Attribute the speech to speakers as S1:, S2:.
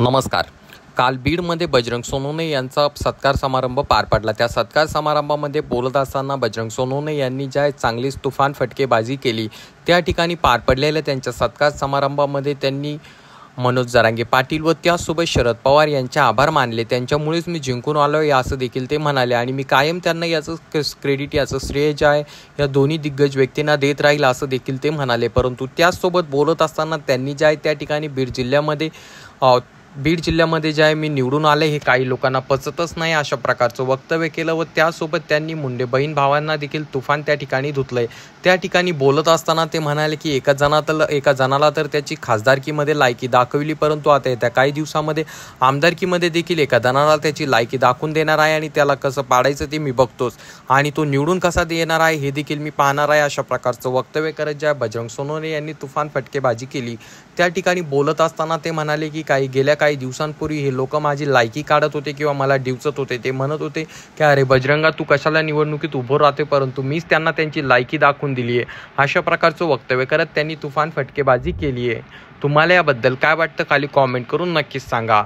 S1: नमस्कार. काल बीडमध्ये बजरंग सोनवणे यांचा सत्कार समारंभ पार पडला. त्या सत्कार समारंभामध्ये बोलत असताना बजरंग सोनवणे यांनी ज्या चांगलीच तुफान फटकेबाजी केली, त्या ठिकाणी पार पडलेल्या त्यांच्या सत्कार समारंभामध्ये त्यांनी मनोज जरांगे पाटील व त्यासोबत शरद पवार यांचे आभार मानले. त्यांच्यामुळेच मी जिंकून आलो आहे असं देखील ते म्हणाले आणि मी कायम त्यांना याचं क्रेडिट, याचं श्रेय जे आहे या दोन्ही दिग्गज व्यक्तींना देत राहील असं देखील ते म्हणाले. परंतु त्याचसोबत बोलत असताना त्यांनी जे आहे त्या ठिकाणी बीड जिल्ह्यामध्ये जे आहे मी निवडून आले हे काही लोकांना पचतच नाही अशा प्रकारचं वक्तव्य केलं व त्यासोबत त्यांनी मुंडे बहीण भावांना देखील तुफान त्या ठिकाणी धुतलंय. त्या ठिकाणी बोलत असताना ते म्हणाले की एका जणाला तर त्याची खासदारकीमध्ये लायकी दाखवली, परंतु आता येत्या काही दिवसामध्ये आमदारकीमध्ये देखील एका जणाला त्याची लायकी दाखवून देणार आहे आणि त्याला कसं पाडायचं ते मी बघतोच आणि तो निवडून कसा देणार आहे हे देखील मी पाहणार आहे अशा प्रकारचं वक्तव्य करत ज्या बजरंग सोनवणे यांनी तुफान फटकेबाजी केली. त्या ठिकाणी बोलत असताना ते म्हणाले की गेल्या काही दिवसांपूर्वी हे लोक माझी लायकी काढत होते किंवा मला डिवचत होते. ते म्हणत होते की अरे बजरंगा, तू कशाला निवडणुकीत उभं राहते, परंतु मीच त्यांना त्यांची लायकी दाखवून दिली आहे अशा प्रकारचं वक्तव्य करत त्यांनी तुफान फटकेबाजी केली आहे. तुम्हाला याबद्दल काय वाटतं खाली कॉमेंट करून नक्कीच सांगा.